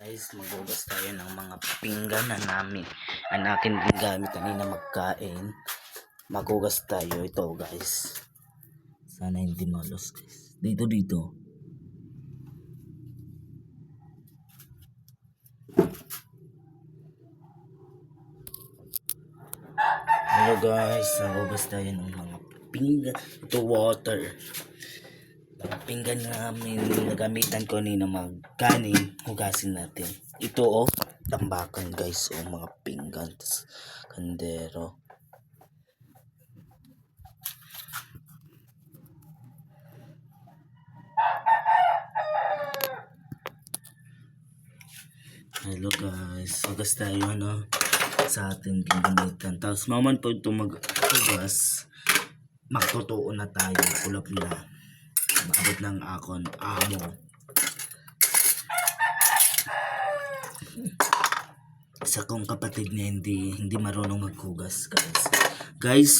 Guys, maghugas tayo ng mga pinggan na namin. Ang akin din gamit kanina magkain. Maghugas tayo. Ito guys. Sana hindi malos guys. Dito. Hello guys. Maghugas tayo ng mga pinggan. Ito water. Mga pinggan namin nagamitan ko kanina magkain. Hugasin natin. Ito tambakan guys. Mga pinggan. Tas kandero. Hello guys, hugas tayo sa ating ginamitan. Tapos maman po ito maghugas, magtotoo na tayo, kulap na. Maabot ng akon, amo. Isa kong kapatid na hindi marunong maghugas guys. Guys,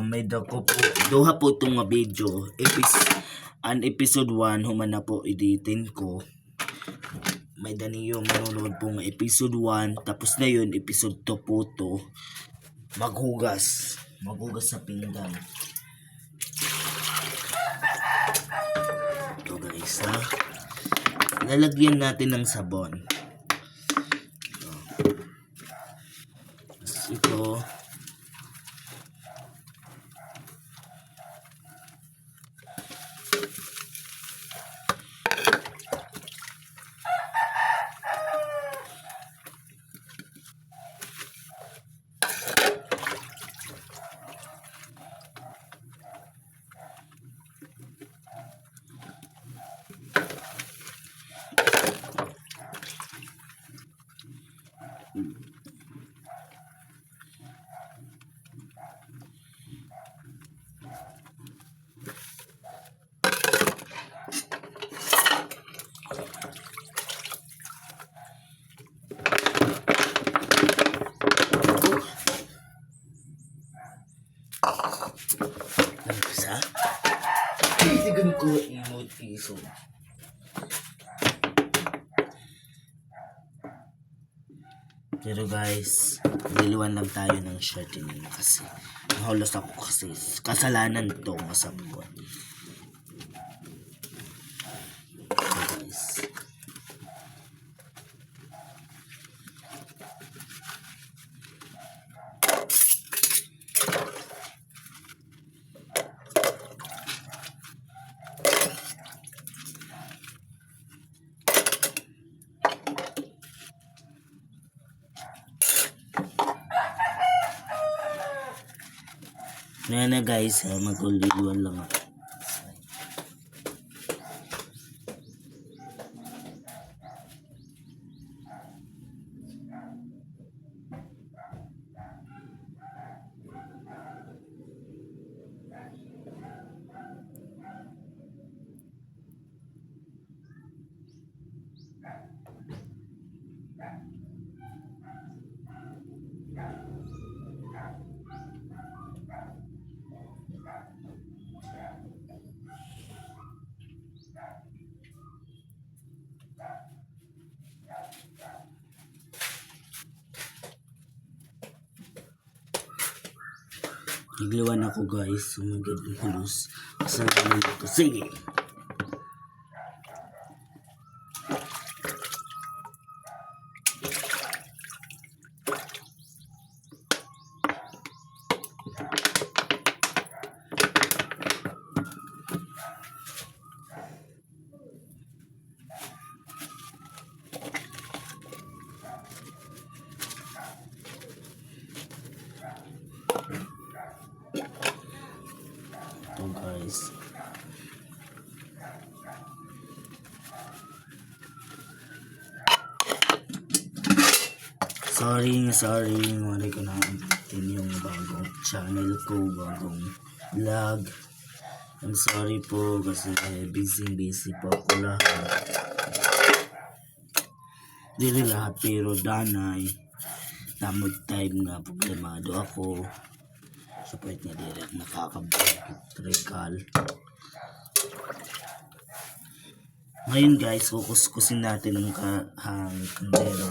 may duha po itong video. Episode 1, humana po editin ko. May daniyo manonood pong episode 1, tapos na yun episode 2 po to. Maghugas sa pinggan. Ito guys lalagyan natin ng sabon. Ito tigan ko imod piso. Pero guys, niliwan lang tayo ng shirt din kasi nahulos ako kasi kasalanan to masabot. So guys, na guys, maguliliwan lang ako. Nagliwan ako guys, sumagad ng halos. Kasalanan ko. Sige! Ito guys, sorry wala ko na yung bagong channel ko, bagong vlog. I'm sorry po kasi busy po ako lahat. Dili lahat pero danay tamod time nga problemado ako. Support nga direct nakakabalik trikal. Ngayon guys, kukuskusin natin ang kandero.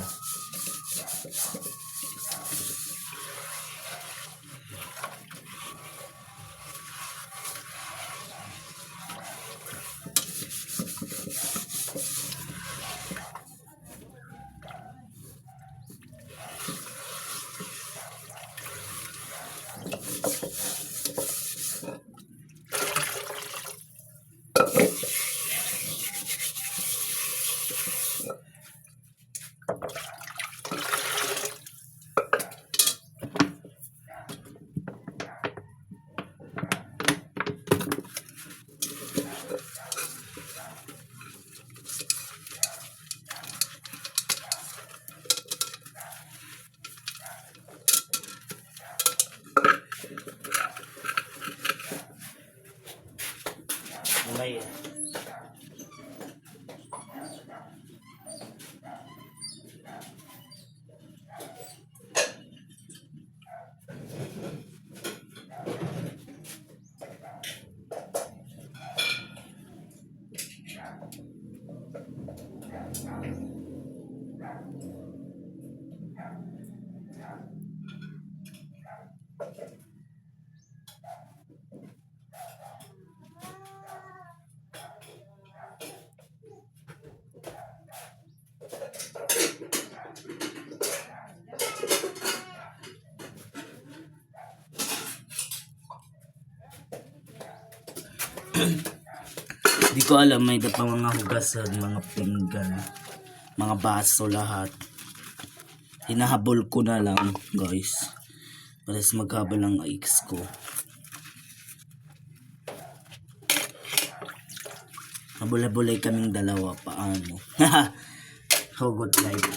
Ngayon, di ko alam, may iba pa mga hugasan, mga pinggan, mga baso, lahat. Hinahabol ko na lang guys, para maghabol ng ex ko. Mabulay-bulay kaming dalawa, paano? Hugot life.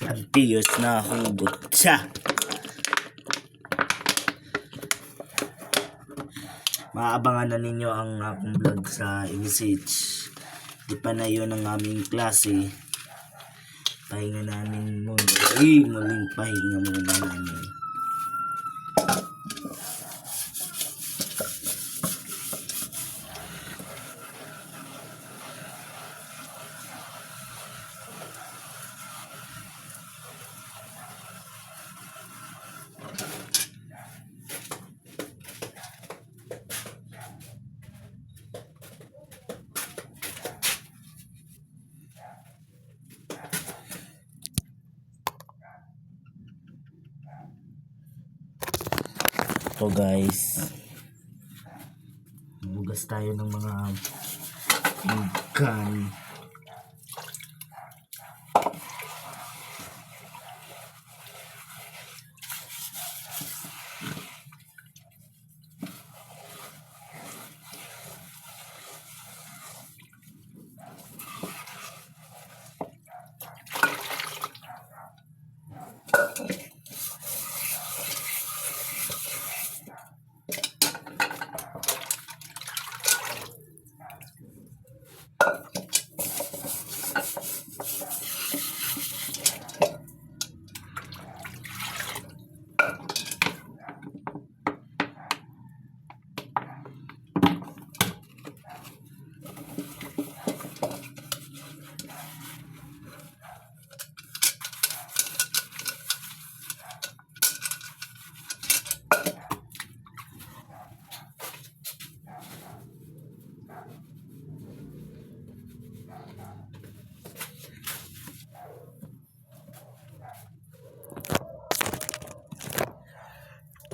Ang tiyos na hugot siya. Maabangan na ninyo ang akong vlog sa i-message. Di pa na yun ang aming klase. Pahinga namin muna. Muling pahinga muna namin. So guys, bugas tayo ng mga pinggan.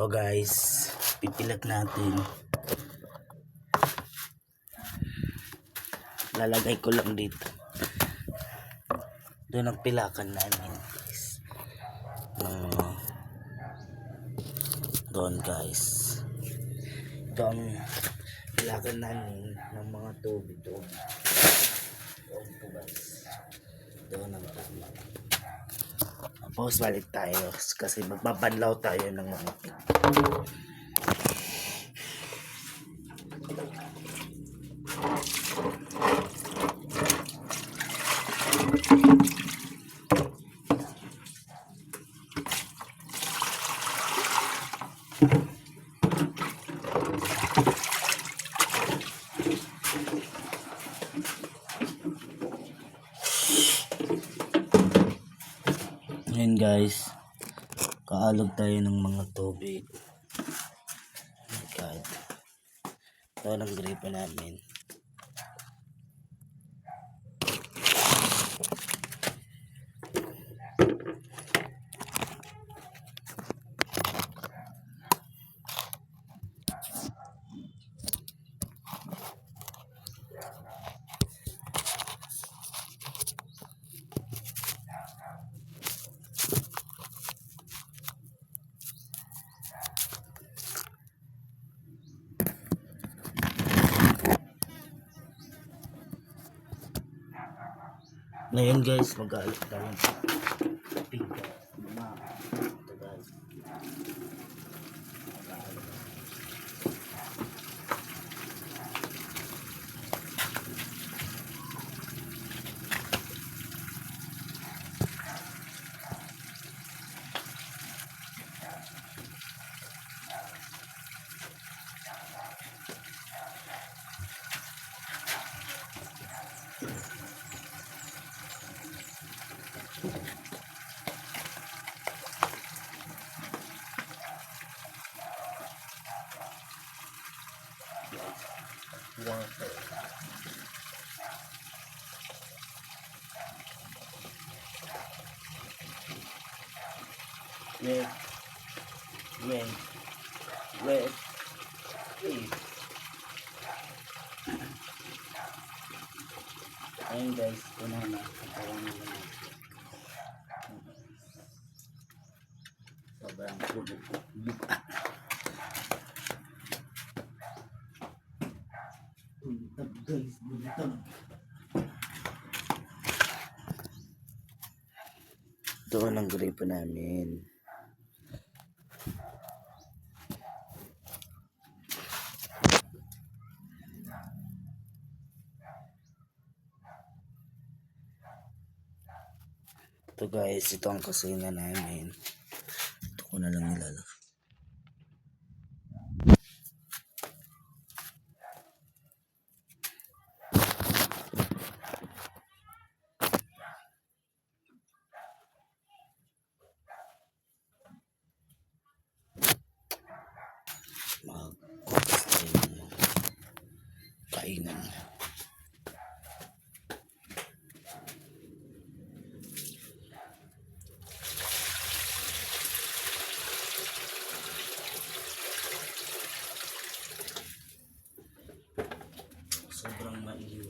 So guys, pipilak natin. Lalagay ko lang dito. Doon ang pilakan namin guys. Doon guys. Ito ang pilakan namin ng mga tubig. Doon po guys. Doon ang tama. Tapos balik tayo kasi magpapanlaw tayo ng mga Ngayon guys, kaalog tayo ng mga tubig. Oh my God. Ito ang gripo namin. Ngayon guys, mag-aalok tayo ng tubig. Ito guys. Water. Wait. Please. Ayun guys, puno na. Parang naman. Sobrang puno. Buntag guys, buntag. Ito ang gripo namin. Ito guys, ito ang kusina namin. Ito ko na lang nilalagay. Magkukas tayo ng kainan. Sobrang maiyo.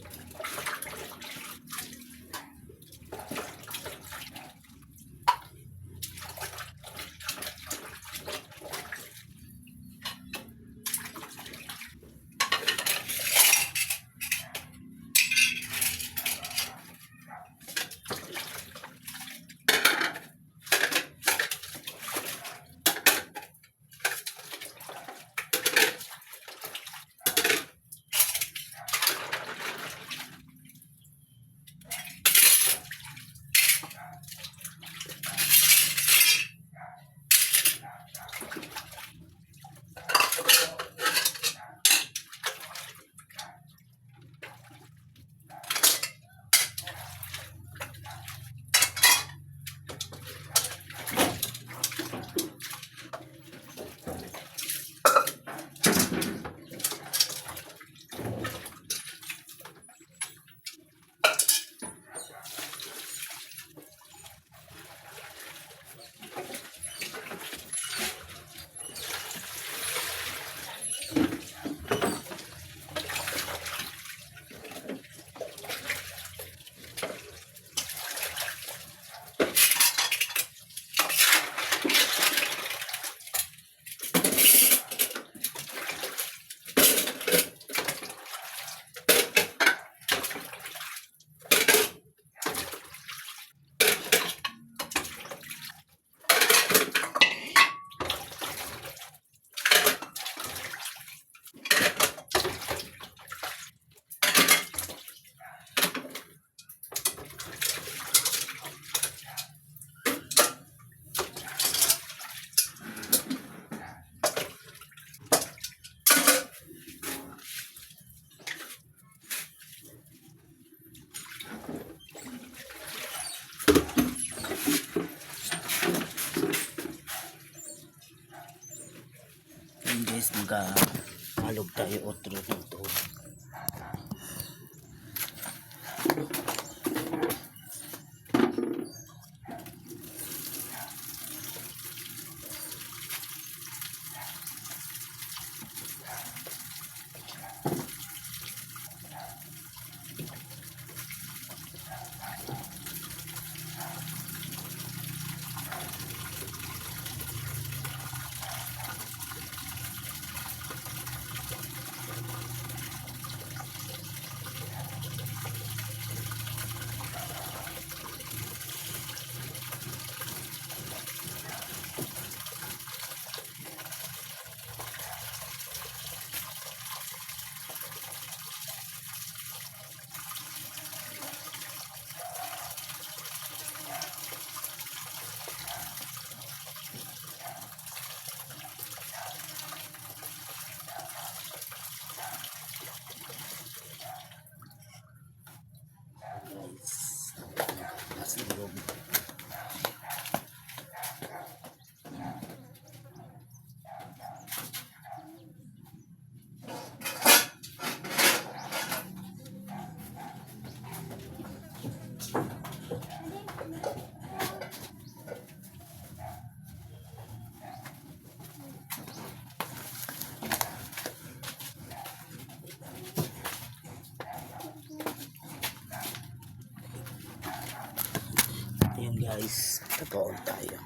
magkakalog tayo otro dito. Ayan guys, tatoon tayo.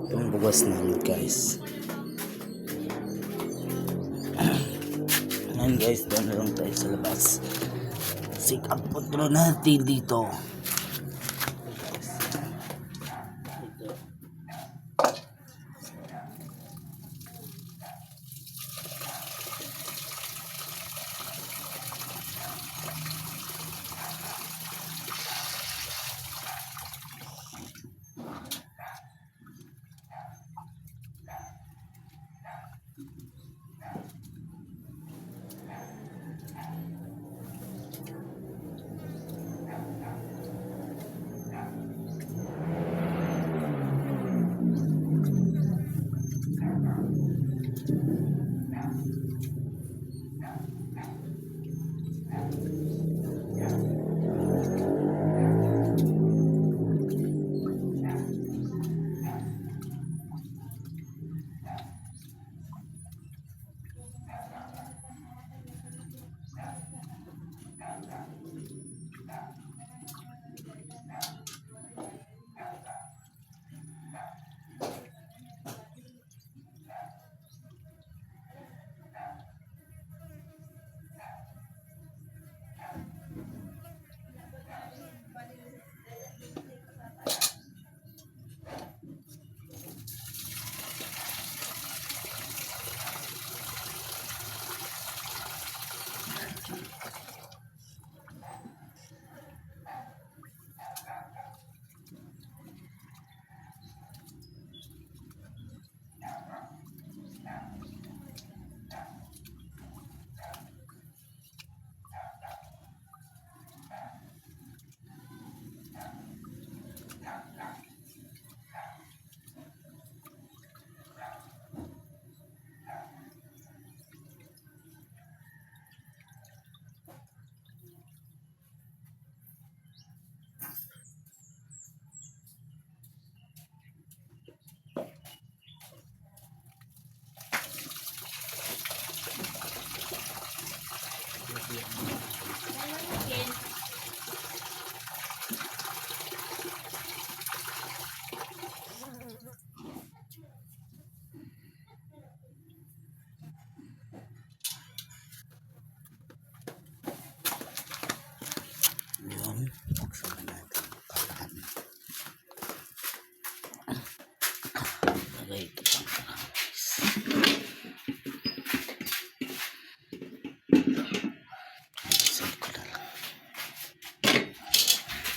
Itong bugas namin guys. Ayan guys, doon na lang tayo sa labas. Sig up otro natin dito.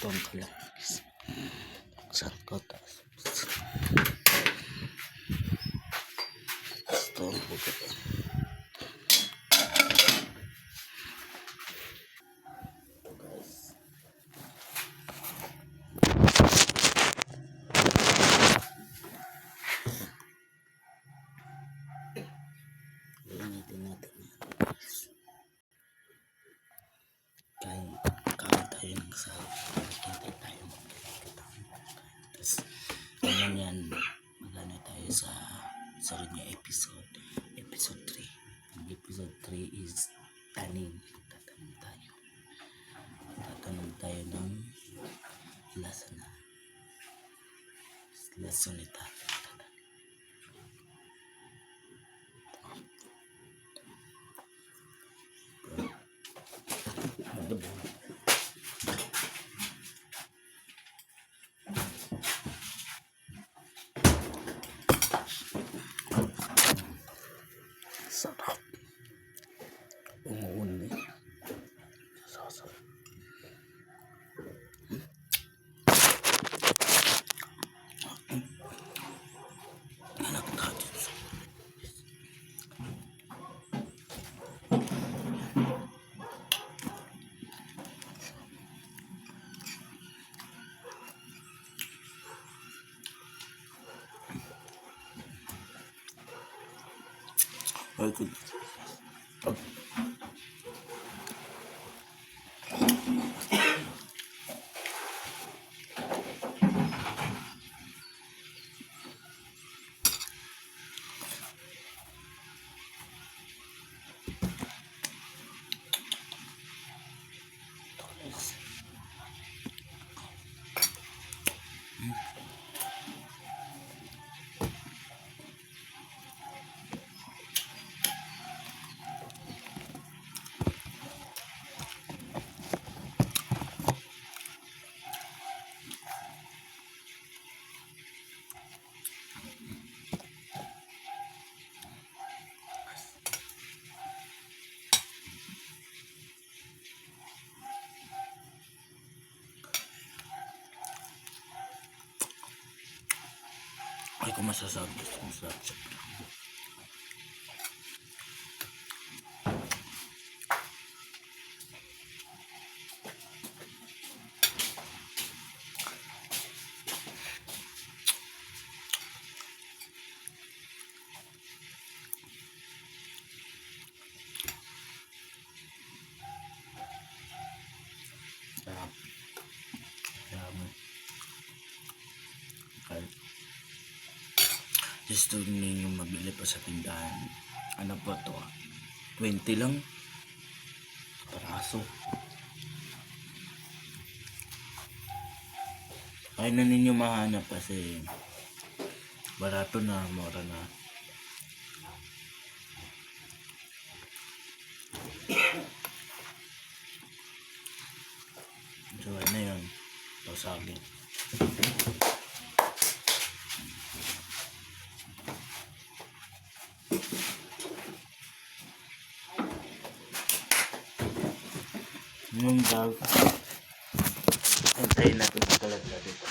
saktong kalas. Sakto taas. Gusto ko ito. Gamitin natin yan. Kain tayo ng sahog. Hintay tayo magkita. Tapos, yan, magano tayo sa sunod na episode. Episode 3. Ang episode 3 is tanim. Tatanong tayo ng lesson ni tatay. Sarap. Umuuni. Sasarap. Anak natin. Ay, good. Ay, kung masasabi, masarap siya. Sarap. Okay. Gusto ninyo mabili pa sa tindahan. Ano po to? 20 lang. Paraso. Kaya na ninyo mahanap kasi barato na, mura na. So, ano yun? Pasagin. Yung dog. Antayin natin sa talaga dito.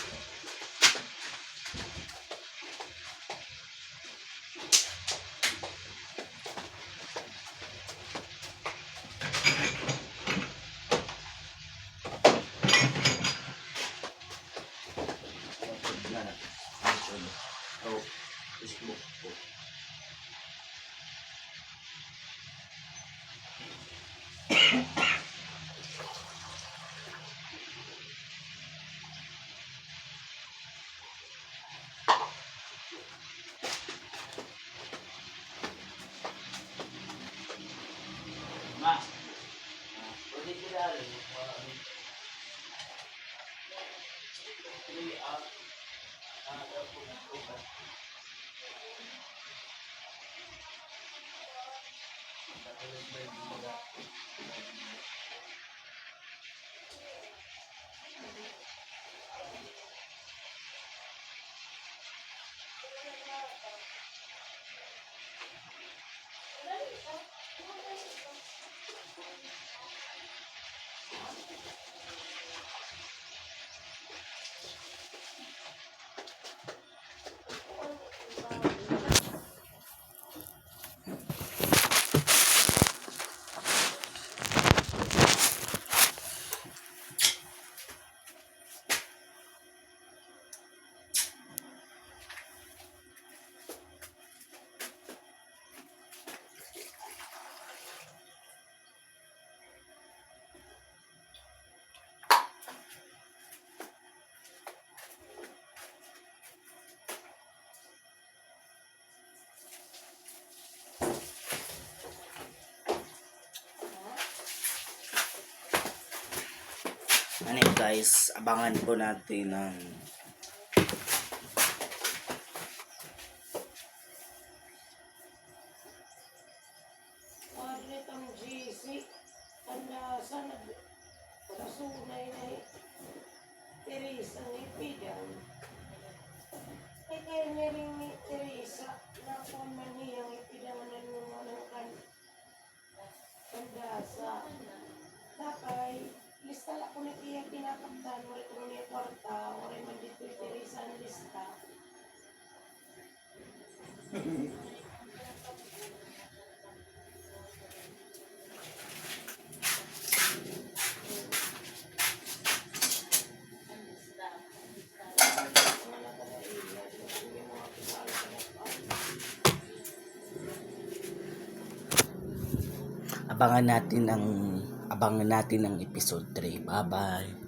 Ma, pwede sila rin. Ano yun, guys, abangan po natin ang Ang GC, ang nasa nagkasunay na Teresa ng Ipidan. Ay kaya niya rin ni Teresa na kung man niyang ipidanganan mo ng kandasa. Nakay, lista lang ko ni Tia pinakaptan, wala ko niya kwarta, wala man dito yung Teresa ang lista. abangan natin ang episode 3. Bye-bye.